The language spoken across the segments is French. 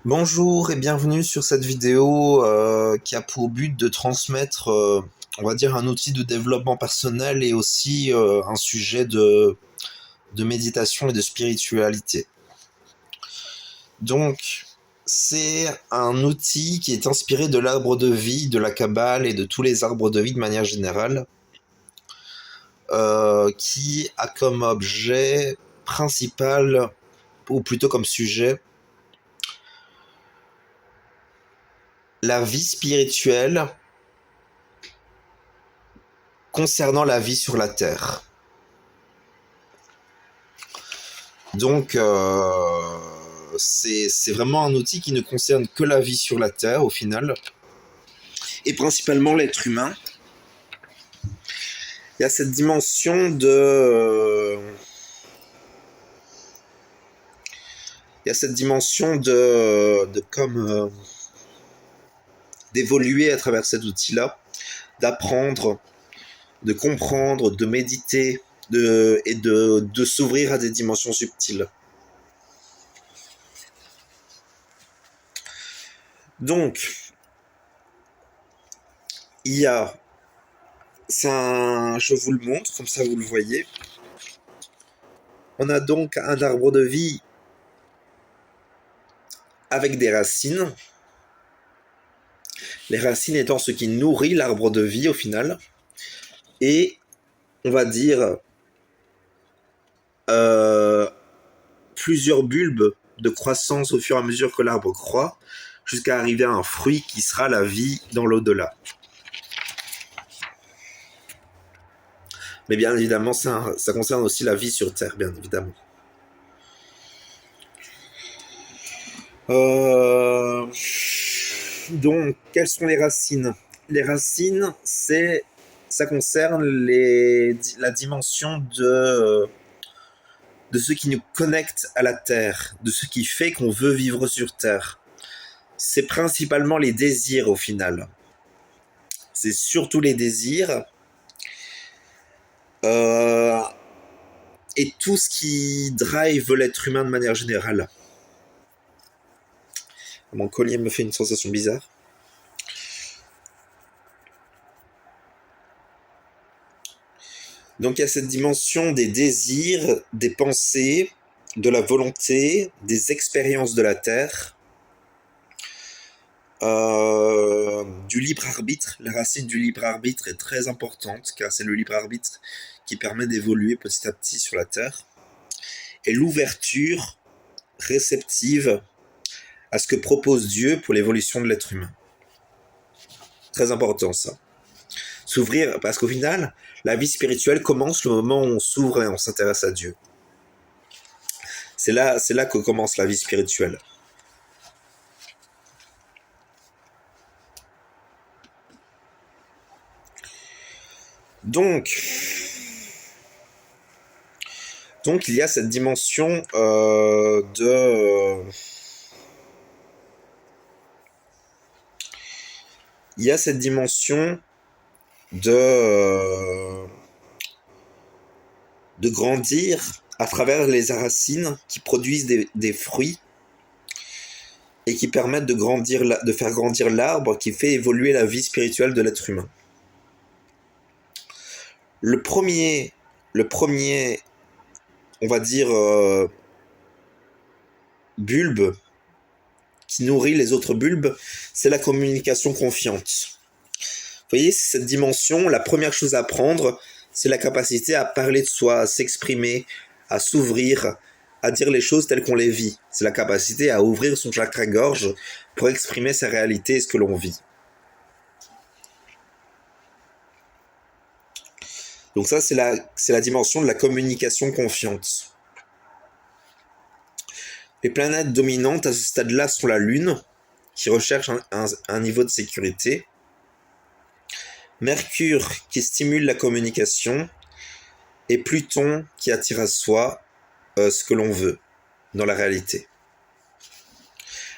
Bonjour et bienvenue sur cette vidéo qui a pour but de transmettre, on va dire, un outil de développement personnel et aussi un sujet de méditation et de spiritualité. Donc, c'est un outil qui est inspiré de l'arbre de vie, de la Kabbale et de tous les arbres de vie de manière générale, qui a comme objet principal, ou plutôt comme sujet, la vie spirituelle concernant la vie sur la Terre. Donc, c'est vraiment un outil qui ne concerne que la vie sur la Terre, au final, et principalement l'être humain. Il y a cette dimension il y a cette dimension d'évoluer à travers cet outil-là, d'apprendre, de comprendre, de méditer, et de s'ouvrir à des dimensions subtiles. Donc, il y a, je vous le montre, comme ça vous le voyez. On a donc un arbre de vie avec des racines. Les racines étant ce qui nourrit l'arbre de vie au final. Et on va dire plusieurs bulbes de croissance au fur et à mesure que l'arbre croît, jusqu'à arriver à un fruit qui sera la vie dans l'au-delà. Mais bien évidemment, ça concerne aussi la vie sur Terre, bien évidemment. Donc, quelles sont les racines? Les racines, ça concerne la dimension de ce qui nous connecte à la Terre, de ce qui fait qu'on veut vivre sur Terre. C'est principalement les désirs au final. C'est surtout les désirs et tout ce qui drive l'être humain de manière générale. Mon collier me fait une sensation bizarre. Donc il y a cette dimension des désirs, des pensées, de la volonté, des expériences de la Terre, du libre arbitre. La racine du libre arbitre est très importante car c'est le libre arbitre qui permet d'évoluer petit à petit sur la Terre. Et l'ouverture réceptive à ce que propose Dieu pour l'évolution de l'être humain. Très important ça. S'ouvrir, parce qu'au final, la vie spirituelle commence le moment où on s'ouvre et on s'intéresse à Dieu. C'est là que commence la vie spirituelle. Donc il y a cette dimension il y a cette dimension de grandir à travers les racines qui produisent des fruits et qui permettent de faire grandir l'arbre qui fait évoluer la vie spirituelle de l'être humain. Le premier, on va dire, bulbe qui nourrit les autres bulbes, c'est la communication confiante. Vous voyez, c'est cette dimension, la première chose à apprendre, c'est la capacité à parler de soi, à s'exprimer, à s'ouvrir, à dire les choses telles qu'on les vit. C'est la capacité à ouvrir son chakra-gorge pour exprimer sa réalité et ce que l'on vit. Donc ça, c'est la dimension de la communication confiante. Les planètes dominantes à ce stade-là sont la Lune, qui recherche un niveau de sécurité, Mercure, qui stimule la communication, et Pluton, qui attire à soi ce que l'on veut dans la réalité.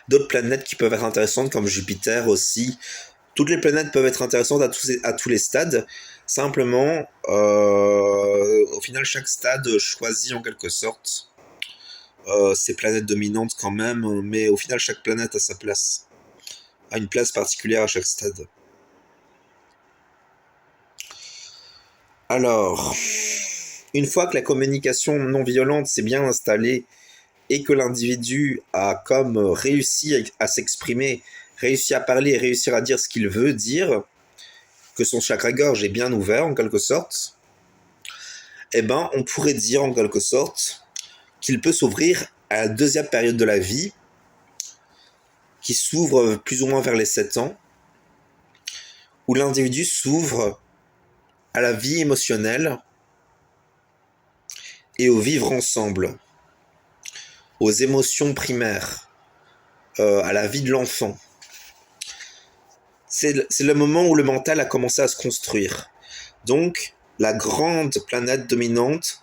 D'autres planètes qui peuvent être intéressantes, comme Jupiter aussi. Toutes les planètes peuvent être intéressantes à tous les stades. Simplement, au final, chaque stade choisit en quelque sorte ces planètes dominantes quand même, mais au final chaque planète a sa place, a une place particulière à chaque stade. Alors, une fois que la communication non violente s'est bien installée et que l'individu a comme réussi à s'exprimer, réussi à parler et réussir à dire ce qu'il veut dire, que son chakra-gorge est bien ouvert en quelque sorte, eh ben on pourrait dire en quelque sorte qu'il peut s'ouvrir à la deuxième période de la vie, qui s'ouvre plus ou moins vers les 7 ans, où l'individu s'ouvre à la vie émotionnelle et au vivre ensemble, aux émotions primaires, à la vie de l'enfant. C'est le moment où le mental a commencé à se construire. Donc, la grande planète dominante,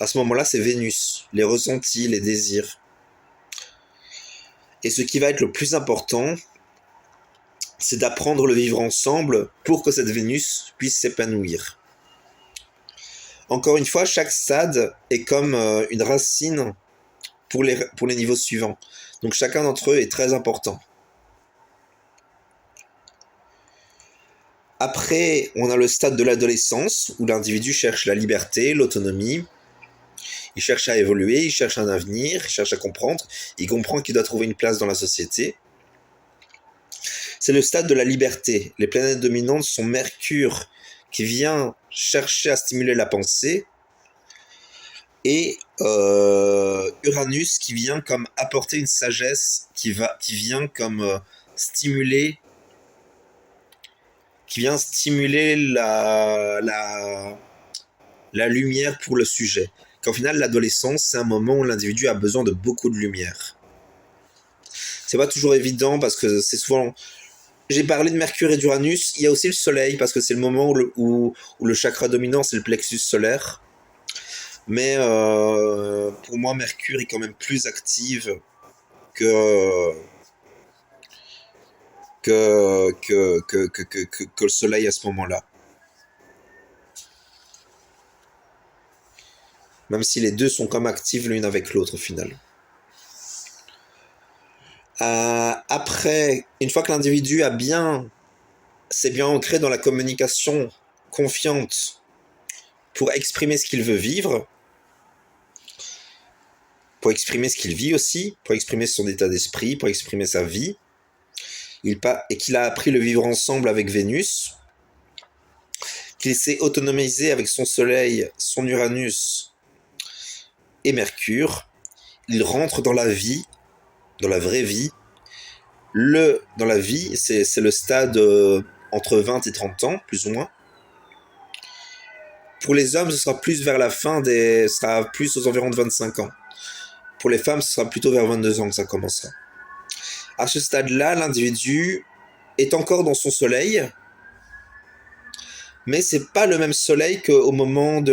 à ce moment-là, c'est Vénus, les ressentis, les désirs. Et ce qui va être le plus important, c'est d'apprendre le vivre ensemble pour que cette Vénus puisse s'épanouir. Encore une fois, chaque stade est comme une racine pour les niveaux suivants. Donc chacun d'entre eux est très important. Après, on a le stade de l'adolescence, où l'individu cherche la liberté, l'autonomie. Il cherche à évoluer, il cherche un avenir, il cherche à comprendre. Il comprend qu'il doit trouver une place dans la société. C'est le stade de la liberté. Les planètes dominantes sont Mercure, qui vient chercher à stimuler la pensée, et Uranus, qui vient comme apporter une sagesse, qui vient comme stimuler, la lumière pour le sujet. Qu'en final, l'adolescence, c'est un moment où l'individu a besoin de beaucoup de lumière. C'est pas toujours évident parce que c'est souvent... J'ai parlé de Mercure et d'Uranus, il y a aussi le Soleil, parce que c'est le moment où le chakra dominant, c'est le plexus solaire. Mais pour moi, Mercure est quand même plus active que le Soleil à ce moment-là. Même si les deux sont comme actives l'une avec l'autre au final. Après, une fois que l'individu s'est bien ancré dans la communication confiante pour exprimer ce qu'il veut vivre, pour exprimer ce qu'il vit aussi, pour exprimer son état d'esprit, pour exprimer sa vie, et qu'il a appris le vivre ensemble avec Vénus, qu'il s'est autonomisé avec son Soleil, son Uranus et Mercure, il rentre dans la vie, dans la vraie vie. Dans la vie, c'est le stade entre 20 et 30 ans, plus ou moins. Pour les hommes, ce sera plus vers la fin ce sera plus aux environs de 25 ans. Pour les femmes, ce sera plutôt vers 22 ans que ça commencera. À ce stade-là, l'individu est encore dans son soleil, mais c'est pas le même soleil qu'au moment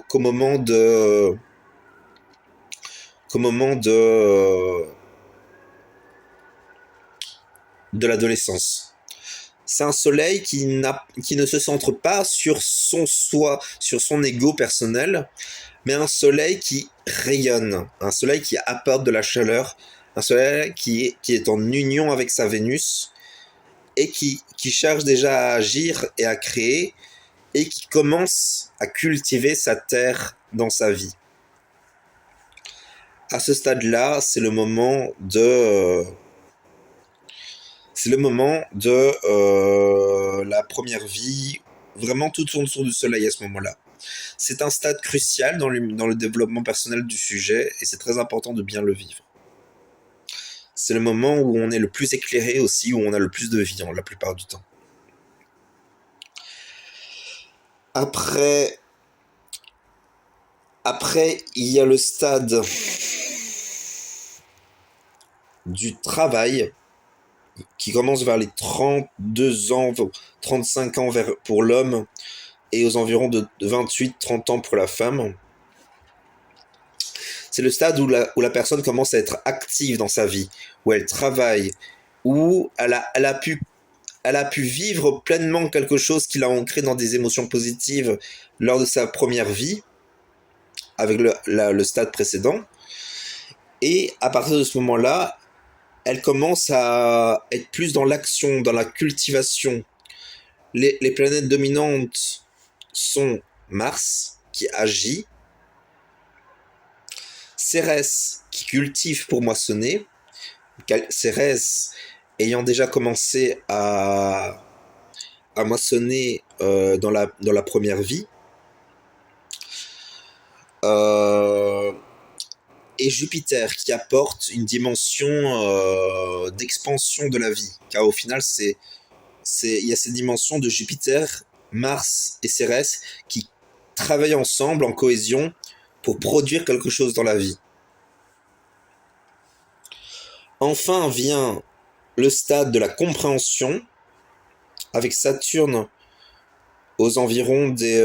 qu'au moment de l'adolescence. C'est un soleil qui ne se centre pas sur son soi, sur son ego personnel, mais un soleil qui rayonne, un soleil qui apporte de la chaleur, un soleil qui est en union avec sa Vénus et qui cherche déjà à agir et à créer et qui commence à cultiver sa terre dans sa vie. À ce stade-là, c'est le moment de la première vie. Vraiment, tout tourne autour du soleil à ce moment-là. C'est un stade crucial dans le développement personnel du sujet et c'est très important de bien le vivre. C'est le moment où on est le plus éclairé aussi, où on a le plus de vie la plupart du temps. Après, il y a le stade du travail qui commence vers les 32 ans, 35 ans pour l'homme et aux environs de 28-30 ans pour la femme. C'est le stade où la personne commence à être active dans sa vie, où elle travaille, où elle a pu vivre pleinement quelque chose qui l'a ancré dans des émotions positives lors de sa première vie, avec le stade précédent. Et à partir de ce moment-là, elle commence à être plus dans l'action, dans la cultivation. Les planètes dominantes sont Mars, qui agit, Cérès, qui cultive pour moissonner, Cérès ayant déjà commencé à moissonner dans la première vie, et Jupiter qui apporte une dimension d'expansion de la vie, car au final il y a ces dimensions de Jupiter, Mars et Cérès qui travaillent ensemble en cohésion pour produire quelque chose dans la vie. Enfin vient le stade de la compréhension, avec Saturne aux environs des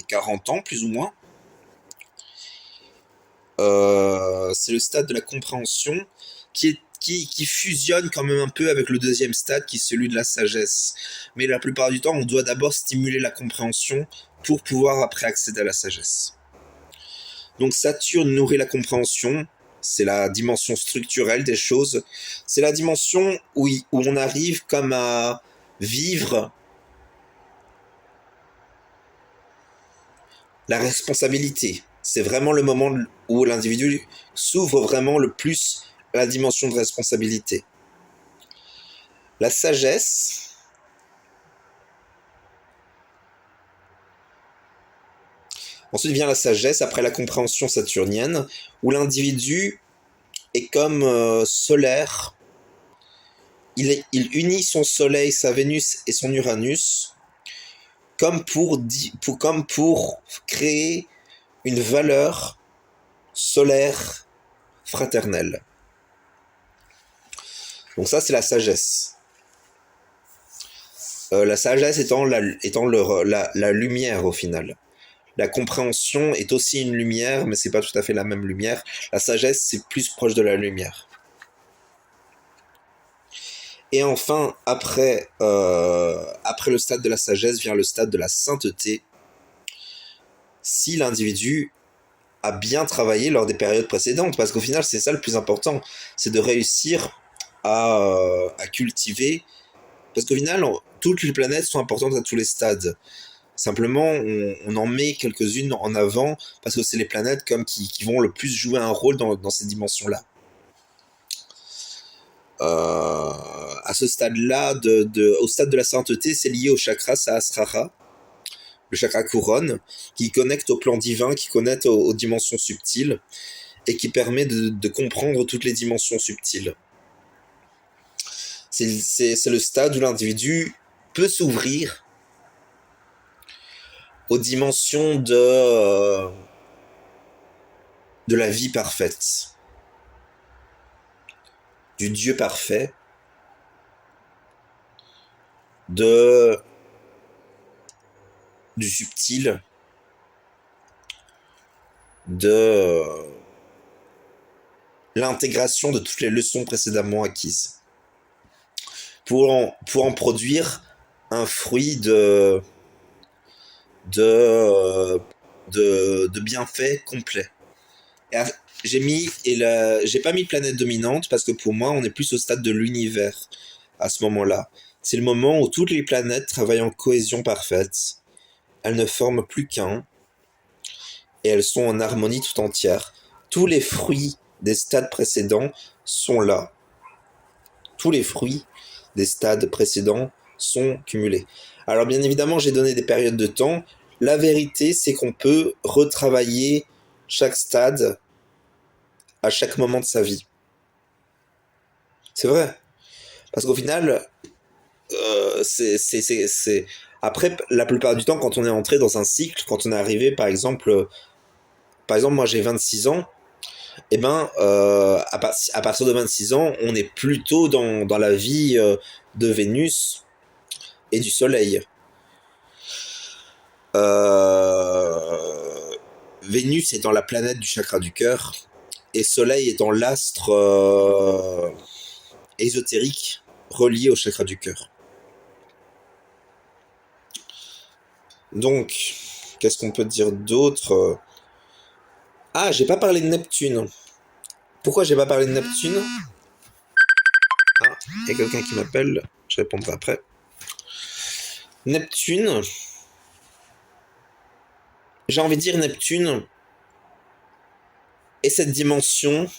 40 ans, plus ou moins. C'est le stade de la compréhension qui fusionne quand même un peu avec le deuxième stade, qui est celui de la sagesse. Mais la plupart du temps, on doit d'abord stimuler la compréhension pour pouvoir après accéder à la sagesse. Donc Saturne nourrit la compréhension, c'est la dimension structurelle des choses, c'est la dimension où on arrive comme à vivre la responsabilité. C'est vraiment le moment où l'individu s'ouvre vraiment le plus à la dimension de responsabilité. La sagesse, ensuite vient la sagesse après la compréhension saturnienne, où l'individu est comme solaire. Il unit son soleil, sa Vénus et son Uranus comme pour créer une valeur solaire fraternelle. Donc ça, c'est la sagesse. La sagesse étant la lumière au final. La compréhension est aussi une lumière, mais c'est pas tout à fait la même lumière. La sagesse, c'est plus proche de la lumière. Et enfin, après le stade de la sagesse vient le stade de la sainteté. Si l'individu a bien travaillé lors des périodes précédentes, parce qu'au final, c'est ça le plus important, c'est de réussir à cultiver, parce qu'au final, toutes les planètes sont importantes à tous les stades. Simplement, on en met quelques-unes en avant, parce que c'est les planètes qui vont le plus jouer un rôle dans ces dimensions-là. À ce stade-là, au stade de la sainteté, c'est lié au chakra Sahasrara, le chakra couronne, qui connecte au plan divin, qui connecte aux dimensions subtiles, et qui permet de comprendre toutes les dimensions subtiles. C'est le stade où l'individu peut s'ouvrir aux dimensions de la vie parfaite, du Dieu parfait, du subtil, de l'intégration de toutes les leçons précédemment acquises, pour en produire un fruit de bienfaits complets. J'ai pas mis planète dominante parce que pour moi, on est plus au stade de l'univers à ce moment-là. C'est le moment où toutes les planètes travaillent en cohésion parfaite. Elles ne forment plus qu'un et elles sont en harmonie tout entière. Tous les fruits des stades précédents sont là. Tous les fruits des stades précédents sont cumulés. Alors bien évidemment, j'ai donné des périodes de temps. La vérité, c'est qu'on peut retravailler chaque stade à chaque moment de sa vie. C'est vrai. Parce qu'au final, c'est... Après, la plupart du temps, quand on est entré dans un cycle, quand on est arrivé, par exemple, moi j'ai 26 ans, et ben, à partir de 26 ans, on est plutôt dans la vie de Vénus et du Soleil. Vénus étant la planète du chakra du cœur, et Soleil étant l'astre ésotérique relié au chakra du cœur. Donc, Qu'est-ce qu'on peut dire d'autre? Ah, j'ai pas parlé de Neptune. Pourquoi j'ai pas parlé de Neptune? Ah, il y a quelqu'un qui m'appelle. Je répondrai après. Neptune. J'ai envie de dire Neptune est cette dimension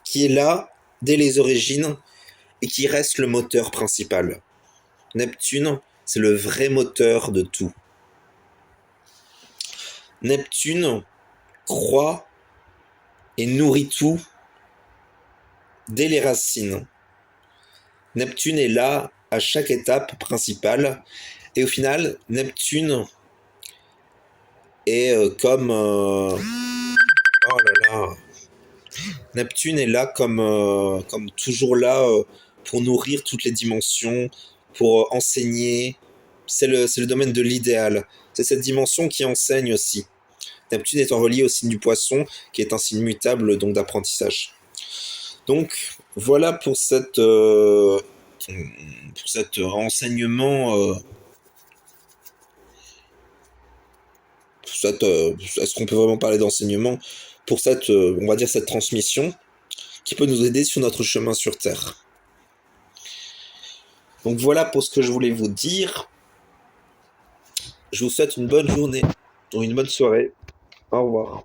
qui est là dès les origines et qui reste le moteur principal. Neptune, c'est le vrai moteur de tout. Neptune croît et nourrit tout dès les racines. Neptune est là à chaque étape principale et au final, Neptune est comme... oh là là. Neptune est là comme toujours là pour nourrir toutes les dimensions, pour enseigner. C'est le domaine de l'idéal. C'est cette dimension qui enseigne aussi. Neptune étant relié au signe du poisson, qui est un signe mutable donc d'apprentissage. Donc voilà pour cet enseignement, est-ce qu'on peut vraiment parler d'enseignement pour cette, on va dire cette transmission qui peut nous aider sur notre chemin sur Terre. Donc voilà pour ce que je voulais vous dire. Je vous souhaite une bonne journée ou une bonne soirée. Au revoir.